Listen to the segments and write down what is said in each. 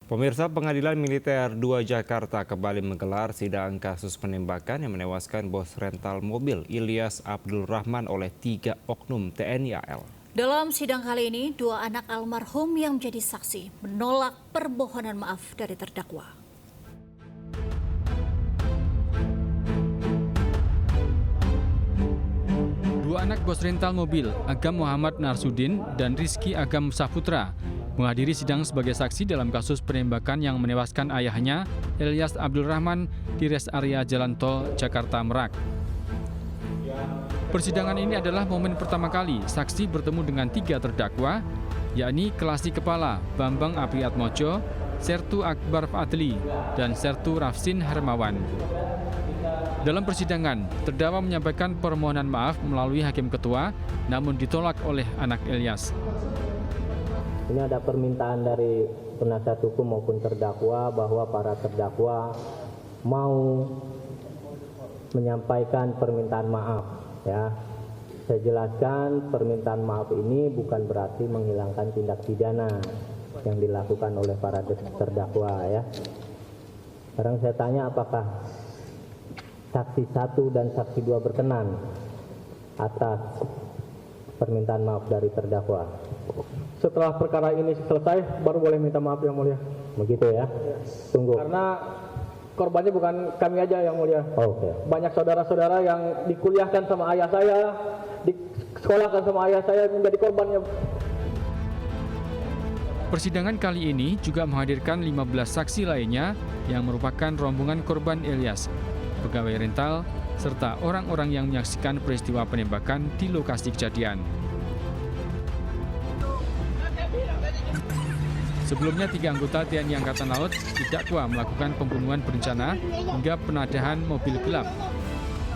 Pemirsa, Pengadilan Militer 2 Jakarta kembali menggelar sidang kasus penembakan yang menewaskan bos rental mobil Ilyas Abdul Rahman oleh 3 oknum TNI AL. Dalam sidang kali ini, 2 anak almarhum yang menjadi saksi menolak permohonan maaf dari terdakwa. Dua anak bos rental mobil, Agam Muhammad Narsudin dan Rizky Agam Saputra, menghadiri sidang sebagai saksi dalam kasus penembakan yang menewaskan ayahnya, Ilyas Abdul Rahman, di res area Jalan Tol Jakarta Merak. Persidangan ini adalah momen pertama kali saksi bertemu dengan 3 terdakwa, yakni Kelasi Kepala Bambang Apriatmojo, Sertu Akbar Fadli, dan Sertu Rafsin Hermawan. Dalam persidangan, terdakwa menyampaikan permohonan maaf melalui hakim ketua, namun ditolak oleh anak Ilyas. Ini ada permintaan dari penasihat hukum maupun terdakwa bahwa para terdakwa mau menyampaikan permintaan maaf. Ya, saya jelaskan permintaan maaf ini bukan berarti menghilangkan tindak pidana yang dilakukan oleh para terdakwa. Ya, sekarang saya tanya apakah saksi 1 dan saksi 2 berkenan atas permintaan maaf dari terdakwa. Setelah perkara ini selesai, baru boleh minta maaf Yang Mulia. Begitu ya? Tunggu. Karena korbannya bukan kami aja Yang Mulia. Oke. Banyak saudara-saudara yang dikuliahkan sama ayah saya, disekolahkan sama ayah saya menjadi korbannya. Persidangan kali ini juga menghadirkan 15 saksi lainnya yang merupakan rombongan korban Ilyas, pegawai rental, serta orang-orang yang menyaksikan peristiwa penembakan di lokasi kejadian. Sebelumnya 3 anggota TNI Angkatan Laut didakwa melakukan pembunuhan berencana hingga penadahan mobil gelap.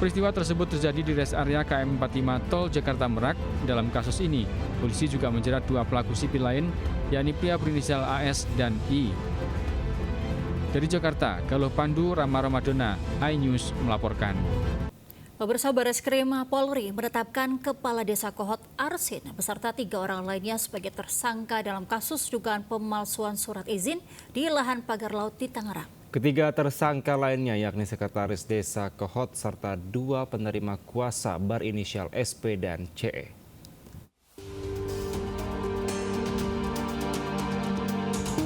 Peristiwa tersebut terjadi di res area KM 45 Tol Jakarta Merak. Dalam kasus ini, polisi juga menjerat 2 pelaku sipil lain, yakni pria berinisial AS dan I. Dari Jakarta, Galuh Pandu, Rama Ramadona, iNews melaporkan. Pemirsa, Bareskrim Polri menetapkan Kepala Desa Kohot Arsin beserta 3 orang lainnya sebagai tersangka dalam kasus dugaan pemalsuan surat izin di lahan pagar laut di Tangerang. Ketiga tersangka lainnya yakni Sekretaris Desa Kohot serta 2 penerima kuasa berinisial SP dan CE.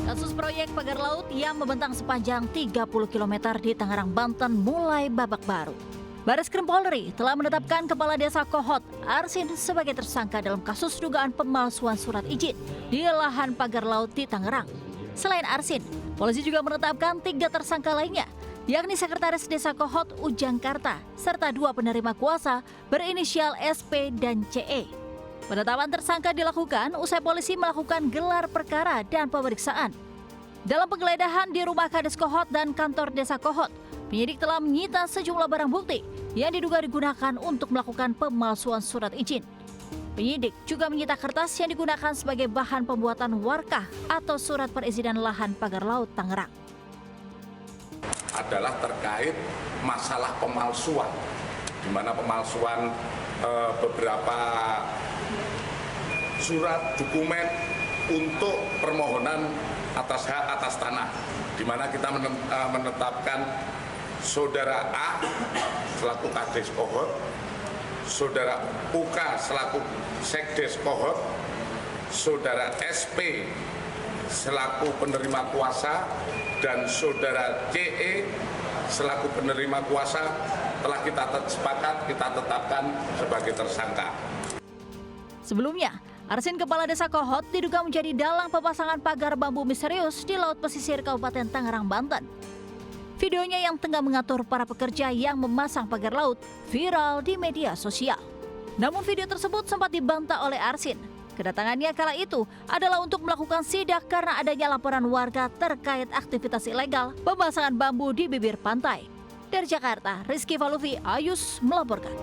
Kasus proyek pagar laut yang membentang sepanjang 30 km di Tangerang, Banten mulai babak baru. Bareskrim Polri telah menetapkan Kepala Desa Kohot Arsin sebagai tersangka dalam kasus dugaan pemalsuan surat izin di lahan pagar laut di Tangerang. Selain Arsin, polisi juga menetapkan 3 tersangka lainnya, yakni Sekretaris Desa Kohot Ujang Karta serta 2 penerima kuasa berinisial SP dan CE. Penetapan tersangka dilakukan usai polisi melakukan gelar perkara dan pemeriksaan. Dalam penggeledahan di rumah Kades Kohot dan kantor Desa Kohot, penyidik telah menyita sejumlah barang bukti yang diduga digunakan untuk melakukan pemalsuan surat izin. Penyidik juga menyita kertas yang digunakan sebagai bahan pembuatan warkah atau surat perizinan lahan pagar laut Tangerang. Adalah terkait masalah pemalsuan, di mana pemalsuan beberapa surat dokumen untuk permohonan atas hak atas tanah, di mana kita menetapkan Saudara A selaku Kades Kohot, Saudara UK selaku Sekdes Kohot, Saudara SP selaku penerima kuasa, dan Saudara CE selaku penerima kuasa telah kita sepakat kita tetapkan sebagai tersangka. Sebelumnya, Arsin Kepala Desa Kohot diduga menjadi dalang pemasangan pagar bambu misterius di Laut Pesisir Kabupaten Tangerang, Banten. Videonya yang tengah mengatur para pekerja yang memasang pagar laut viral di media sosial. Namun video tersebut sempat dibantah oleh Arsin. Kedatangannya kala itu adalah untuk melakukan sidak karena adanya laporan warga terkait aktivitas ilegal pemasangan bambu di bibir pantai. Dari Jakarta, Rizky Valuvi, iNews melaporkan.